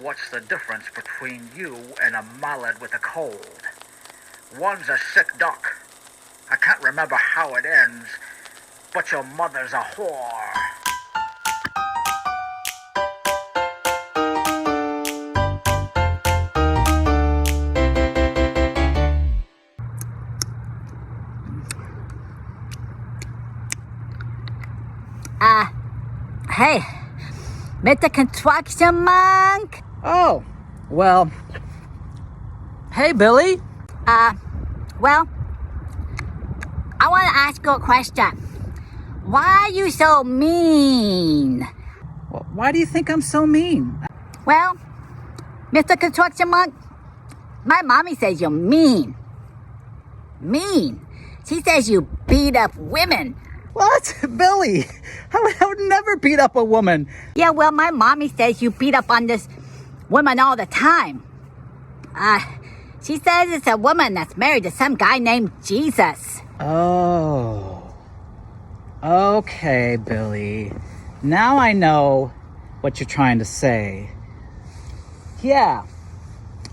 What's the difference between you and a mallard with a cold? One's a sick duck. I can't remember how it ends, but your mother's a whore. Hey, Mr. Construction Monk? Oh, well, hey, Billy. Well, I want to ask you a question. Why are you so mean? Well, why do you think I'm so mean? Well, Mr. Construction Monk, my mommy says you're mean. Mean. She says you beat up women. What? Billy, I would never beat up a woman. Yeah, well, my mommy says you beat up on this woman all the time. She says it's a woman that's married to some guy named Jesus. Oh. Okay, Billy. Now I know what you're trying to say. Yeah.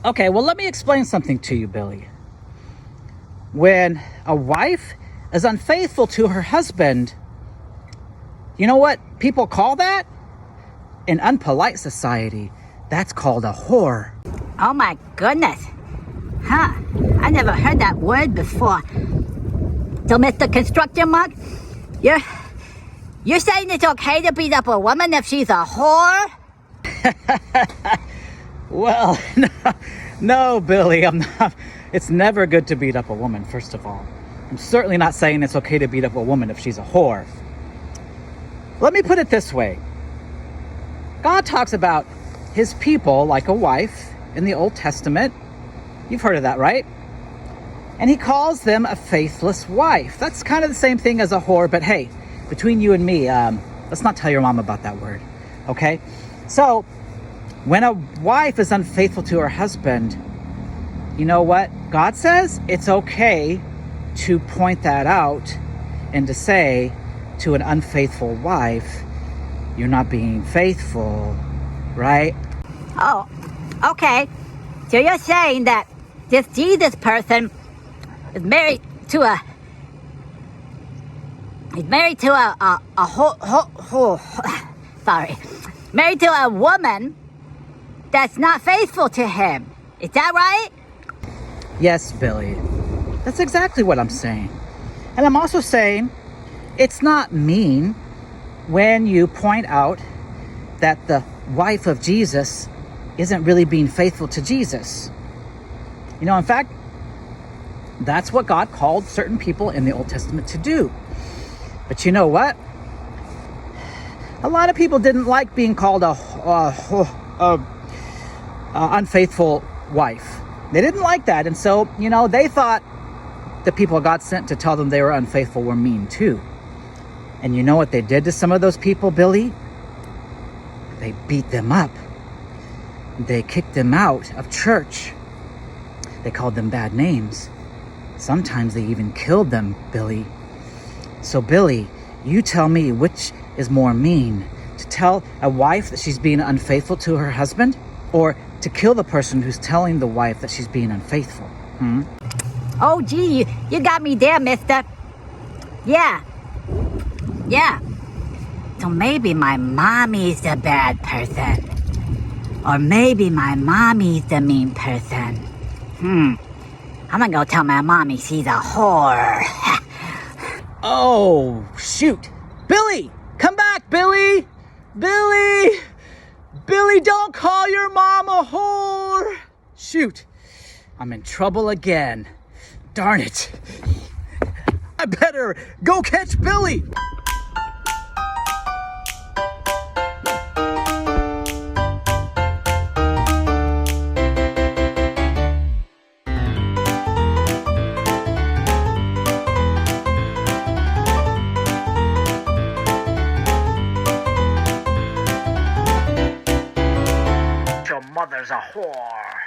Okay, well, let me explain something to you, Billy. When a wife is unfaithful to her husband, you know what people call that? In unpolite society, that's called a whore. Oh my goodness. Huh. I never heard that word before. So, Mr. Construction Monk, you're saying it's okay to beat up a woman if she's a whore? Well, no, Billy, I'm not. It's never good to beat up a woman, first of all. I'm certainly not saying it's okay to beat up a woman if she's a whore. Let me put it this way. God talks about his people like a wife in the Old Testament. You've heard of that, right? And he calls them a faithless wife. That's kind of the same thing as a whore, but hey, between you and me, let's not tell your mom about that word, okay? So, when a wife is unfaithful to her husband, you know what? God says it's okay to point that out and to say to an unfaithful wife, you're not being faithful, right? Oh, okay. So you're saying that this Jesus person is married to a married to a woman that's not faithful to him. Is that right? Yes, Billy. That's exactly what I'm saying. And I'm also saying it's not mean when you point out that the wife of Jesus isn't really being faithful to Jesus. You know, in fact, that's what God called certain people in the Old Testament to do. But you know what? A lot of people didn't like being called a unfaithful wife. They didn't like that. And so, you know, they thought the people God sent to tell them they were unfaithful were mean too. And you know what they did to some of those people, Billy? They beat them up. They kicked them out of church. They called them bad names. Sometimes they even killed them, Billy. So, Billy, you tell me which is more mean, to tell a wife that she's being unfaithful to her husband, or to kill the person who's telling the wife that she's being unfaithful? Oh, gee, you got me there, mister. Yeah. So maybe my mommy's the bad person. Or maybe my mommy's the mean person. I'm gonna go tell my mommy she's a whore. Oh, shoot. Billy, come back, Billy. Billy, don't call your mom a whore. Shoot, I'm in trouble again. Darn it. I better go catch Billy. Your mother's a whore.